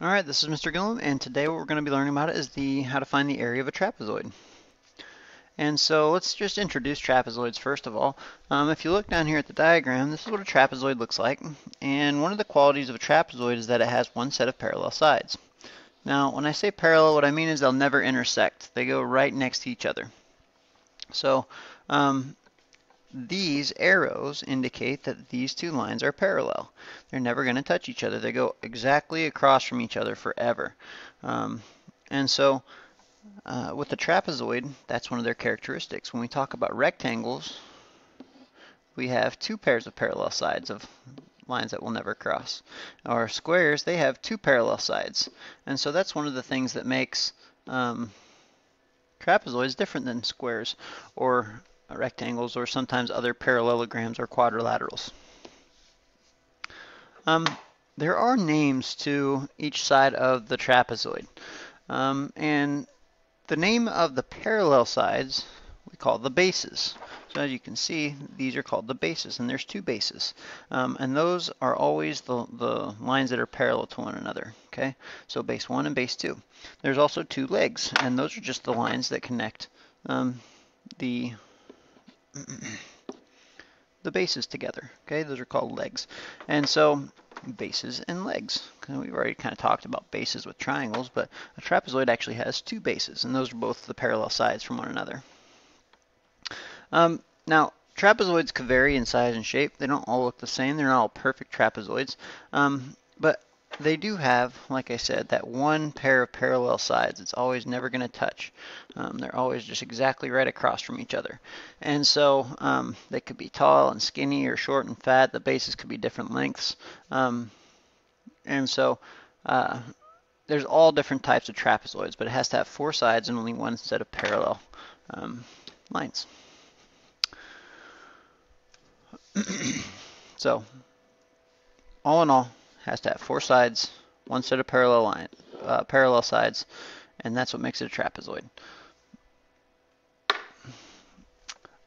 Alright, this is Mr. Gillum, and today what we're going to be learning about is how to find the area of a trapezoid. And so let's just introduce trapezoids first of all. If you look down here at the diagram, this is what a trapezoid looks like. And one of the qualities of a trapezoid is that it has one set of parallel sides. Now, when I say parallel, what I mean is they'll never intersect. They go right next to each other. So these arrows indicate that these two lines are parallel. They're never going to touch each other. They go exactly across from each other forever. And so with the trapezoid, that's one of their characteristics. When we talk about rectangles, we have two pairs of parallel sides of lines that will never cross. Or squares, they have two parallel sides. And so that's one of the things that makes trapezoids different than squares or rectangles or sometimes other parallelograms or quadrilaterals. There are names to each side of the trapezoid. And the name of the parallel sides we call the bases. So as you can see, these are called the bases, and there's two bases. And those are always the lines that are parallel to one another. Okay, so base 1 and base 2. There's also two legs, and those are just the lines that connect the bases together. Okay, those are called legs. And so bases and legs. We've already kind of talked about bases with triangles, but a trapezoid actually has two bases, and those are both the parallel sides from one another. Now, trapezoids can vary in size and shape. They don't all look the same. They're not all perfect trapezoids. But they do have, like I said, that one pair of parallel sides. It's always never going to touch. They're always just exactly right across from each other. And so they could be tall and skinny or short and fat. The bases could be different lengths. And so there's all different types of trapezoids, but it has to have four sides and only one set of parallel lines. So all in all, has to have four sides, one set of parallel sides, and that's what makes it a trapezoid.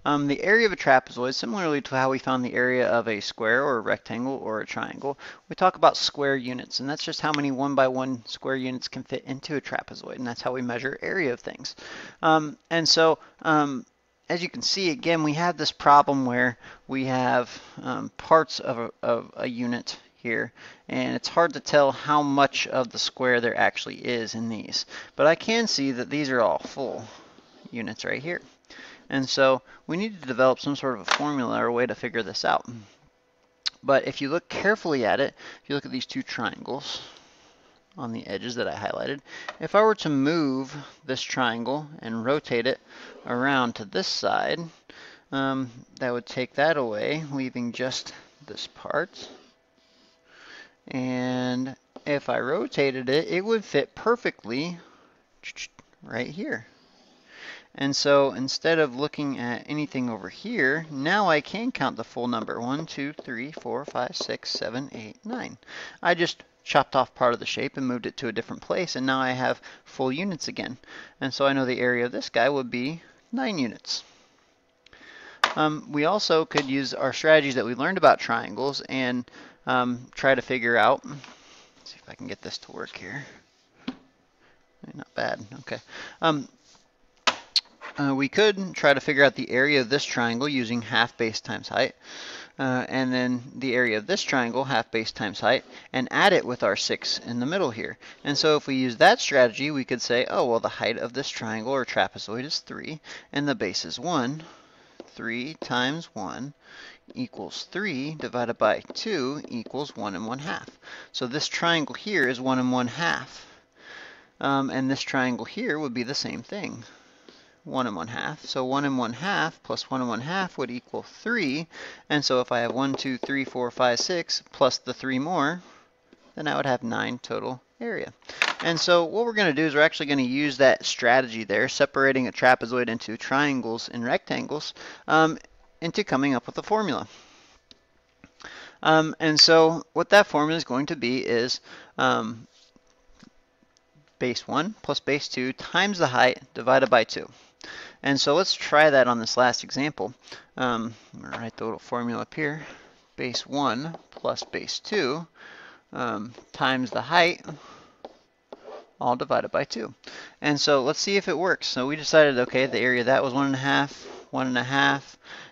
The area of a trapezoid, similarly to how we found the area of a square or a rectangle or a triangle, we talk about square units, and that's just how many 1 by 1 square units can fit into a trapezoid, and that's how we measure area of things. And so as you can see, again, we have this problem where we have parts of a unit here, and it's hard to tell how much of the square there actually is in these. But I can see that these are all full units right here. And so we need to develop some sort of a formula or a way to figure this out. But if you look carefully at it, if you look at these two triangles on the edges that I highlighted, if I were to move this triangle and rotate it around to this side, that would take that away, leaving just this part. And if I rotated it, it would fit perfectly right here. And so instead of looking at anything over here, now I can count the full number. 1, 2, 3, 4, 5, 6, 7, 8, 9. I just chopped off part of the shape and moved it to a different place, and now I have full units again. And so I know the area of this guy would be 9 units. We also could use our strategies that we learned about triangles and try to figure out, let's see if I can get this to work here. Not bad, okay. We could try to figure out the area of this triangle using half base times height, and then the area of this triangle, half base times height, and add it with our 6 in the middle here. And so if we use that strategy, we could say, oh, well, the height of this triangle or trapezoid is 3, and the base is 1. 3 times 1 equals 3 divided by 2 equals 1 1/2. So this triangle here is 1 1/2. And this triangle here would be the same thing. 1 1/2. So 1 1/2 plus 1 1/2 would equal 3. And so if I have 1, 2, 3, 4, 5, 6 plus the 3 more, then I would have 9 total area. And so what we're going to do is we're actually going to use that strategy there, separating a trapezoid into triangles and rectangles, into coming up with a formula. And so what that formula is going to be is base 1 plus base 2 times the height divided by 2. And so let's try that on this last example. I'm going to write the little formula up here. Base 1 plus base 2 times the height all divided by 2. And so let's see if it works. So we decided, okay, the area of that was 1.5, 1.5,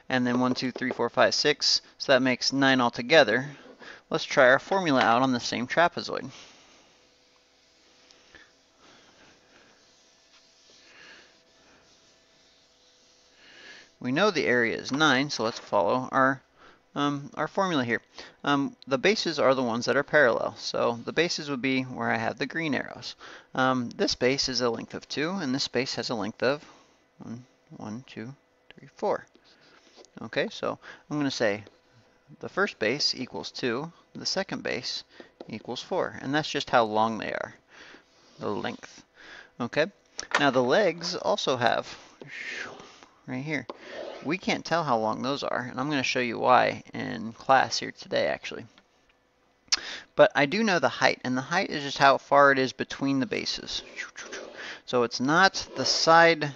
and then 1, 2, 3, 4, 5, 6. So that makes 9 altogether. Let's try our formula out on the same trapezoid. We know the area is 9, so let's follow our formula here. The bases are the ones that are parallel. So the bases would be where I have the green arrows. This base is a length of 2, and this base has a length of 1, 2, 3, 4. Okay, so I'm going to say the first base equals 2, the second base equals 4, and that's just how long they are, the length. Okay, now the legs also have, right here, we can't tell how long those are, and I'm going to show you why in class here today, actually. But I do know the height, and the height is just how far it is between the bases. So it's not the side,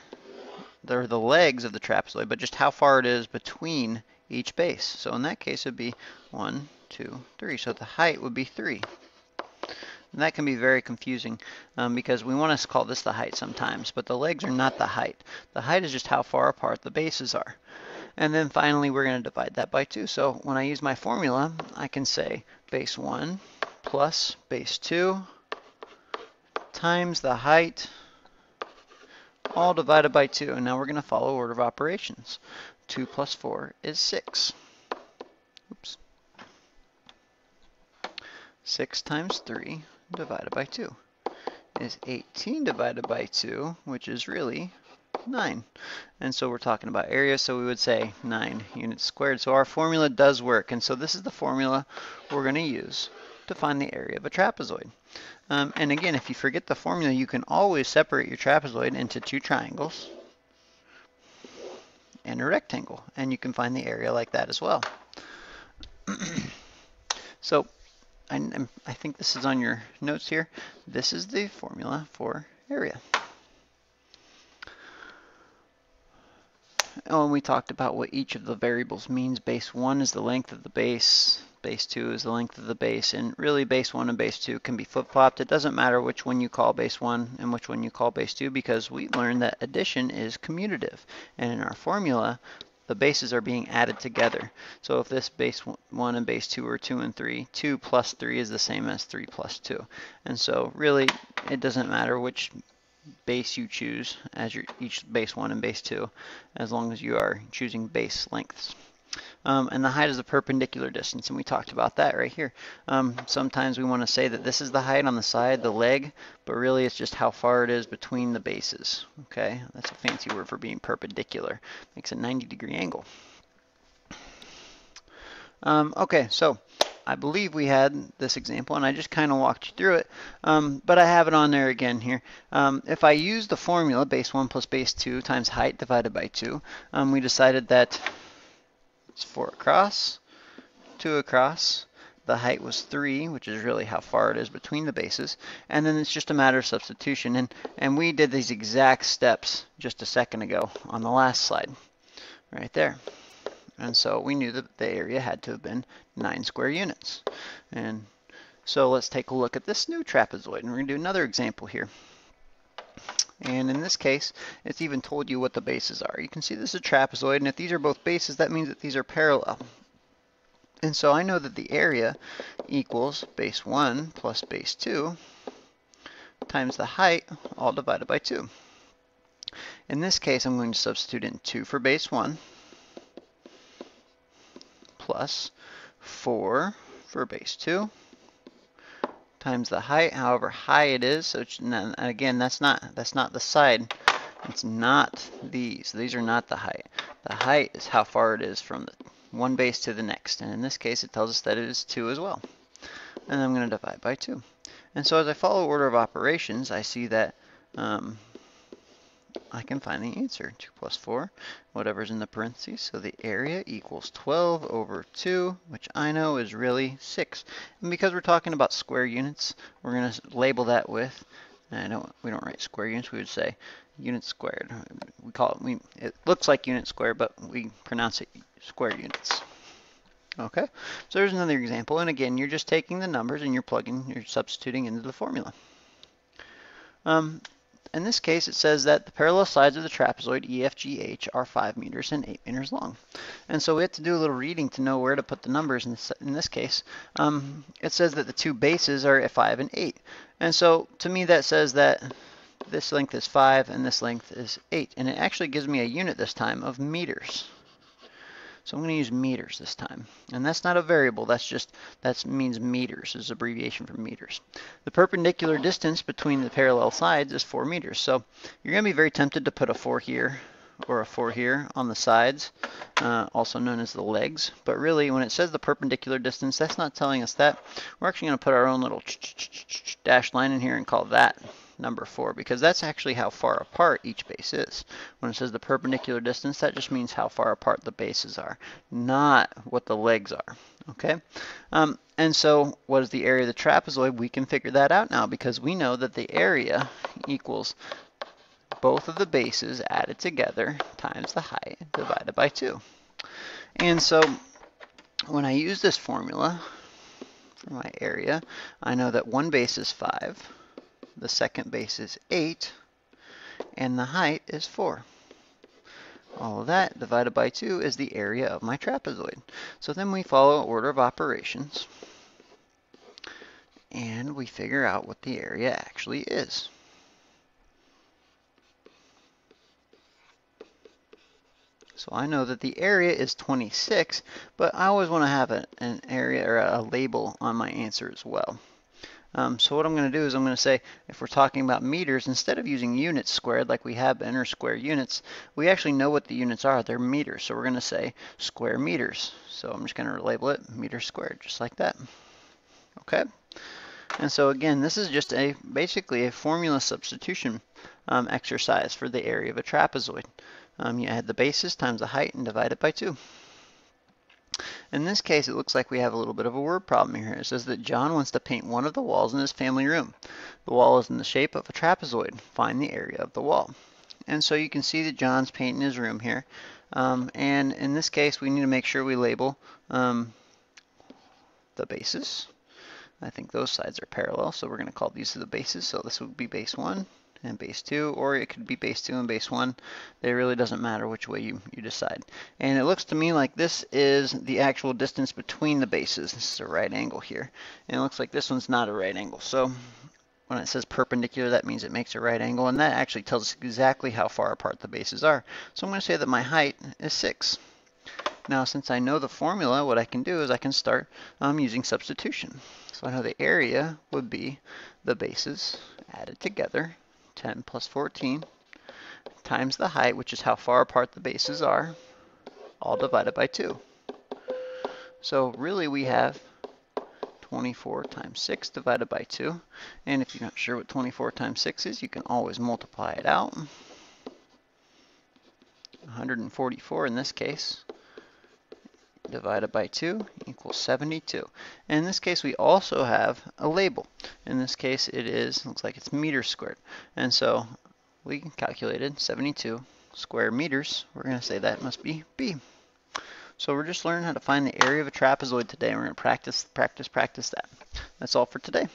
or the legs of the trapezoid, but just how far it is between each base. So in that case, it would be 1, 2, 3. So the height would be 3. And that can be very confusing because we want to call this the height sometimes, but the legs are not the height. The height is just how far apart the bases are. And then finally, we're going to divide that by 2. So when I use my formula, I can say base 1 plus base 2 times the height, all divided by 2. And now we're going to follow order of operations. 2 plus 4 is 6. Oops. 6 times 3 divided by 2 is 18 divided by 2, which is really 9. And so we're talking about area, so we would say 9 units squared. So our formula does work, and so this is the formula we're going to use to find the area of a trapezoid. And again, if you forget the formula, you can always separate your trapezoid into 2 triangles and a rectangle, and you can find the area like that as well. So I think this is on your notes here. This is the formula for area. Oh, and we talked about what each of the variables means. Base 1 is the length of the base. Base 2 is the length of the base. And really, base 1 and base 2 can be flip-flopped. It doesn't matter which one you call base 1 and which one you call base 2 because we learned that addition is commutative. And in our formula, the bases are being added together. So if this base 1 and base 2 are 2 and 3, 2 plus 3 is the same as 3 plus 2. And so really, it doesn't matter which base you choose as your each base 1 and base 2, as long as you are choosing base lengths. And the height is the perpendicular distance, and we talked about that right here. Sometimes we want to say that this is the height on the side, the leg, but really it's just how far it is between the bases. Okay, that's a fancy word for being perpendicular. Makes a 90-degree angle. Okay, so I believe we had this example, and I just kind of walked you through it, but I have it on there again here. If I use the formula, base 1 plus base 2 times height divided by 2, we decided that it's 4 across, 2 across. The height was 3, which is really how far it is between the bases, and then it's just a matter of substitution. And we did these exact steps just a second ago on the last slide, right there. And so we knew that the area had to have been 9 square units. And so let's take a look at this new trapezoid, and we're going to do another example here. And in this case, it's even told you what the bases are. You can see this is a trapezoid, and if these are both bases, that means that these are parallel. And so I know that the area equals base 1 plus base 2 times the height, all divided by 2. In this case, I'm going to substitute in 2 for base 1 plus 4 for base 2 times the height, however high it is. So again, that's not the side. It's not these. These are not the height. The height is how far it is from the one base to the next. And in this case, it tells us that it is 2 as well. And I'm going to divide by 2. And so as I follow order of operations, I see that I can find the answer. 2 plus 4, whatever's in the parentheses. So the area equals 12 over 2, which I know is really 6. And because we're talking about square units, we're going to label that with, we don't write square units, we would say units squared. We call it, it looks like unit square, but we pronounce it square units. Okay, so there's another example. And again, you're just taking the numbers and you're substituting into the formula. In this case, it says that the parallel sides of the trapezoid EFGH are 5 meters and 8 meters long. And so we have to do a little reading to know where to put the numbers in this case. It says that the two bases are 5 and 8. And so to me that says that this length is 5 and this length is 8. And it actually gives me a unit this time of meters. So I'm going to use meters this time. And that's not a variable, that means meters, is abbreviation for meters. The perpendicular distance between the parallel sides is 4 meters. So you're going to be very tempted to put a 4 here or a 4 here on the sides, also known as the legs. But really, when it says the perpendicular distance, that's not telling us that. We're actually going to put our own little dashed line in here and call that number 4, because that's actually how far apart each base is. When it says the perpendicular distance, that just means how far apart the bases are, not what the legs are. Okay? And so what is the area of the trapezoid? We can figure that out now, because we know that the area equals both of the bases added together times the height divided by 2. And so when I use this formula for my area, I know that one base is 5, the second base is 8, and the height is 4. All of that divided by 2 is the area of my trapezoid. So then we follow order of operations, and we figure out what the area actually is. So I know that the area is 26, but I always want to have an area or a label on my answer as well. So what I'm going to do is I'm going to say, if we're talking about meters, instead of using units squared like we have been, or square units, we actually know what the units are. They're meters. So we're going to say square meters. So I'm just going to label it meters squared, just like that. Okay? And so again, this is just basically a formula substitution exercise for the area of a trapezoid. You add the bases times the height and divide it by 2. In this case, it looks like we have a little bit of a word problem here. It says that John wants to paint one of the walls in his family room. The wall is in the shape of a trapezoid. Find the area of the wall. And so you can see that John's painting his room here. And in this case, we need to make sure we label the bases. I think those sides are parallel, so we're going to call these the bases. So this would be base 1 and base 2, or it could be base 2 and base 1. It really doesn't matter which way you decide. And it looks to me like this is the actual distance between the bases. This is a right angle here. And it looks like this one's not a right angle. So when it says perpendicular, that means it makes a right angle, and that actually tells us exactly how far apart the bases are. So I'm going to say that my height is 6. Now, since I know the formula, what I can do is I can start using substitution. So I know the area would be the bases added together, 10 plus 14, times the height, which is how far apart the bases are, all divided by 2. So really we have 24 times 6 divided by 2. And if you're not sure what 24 times 6 is, you can always multiply it out. 144 in this case, divided by 2 equals 72. And in this case, we also have a label. In this case, looks like it's meters squared. And so we calculated 72 square meters. We're going to say that must be B. So we're just learning how to find the area of a trapezoid today. We're going to practice that. That's all for today.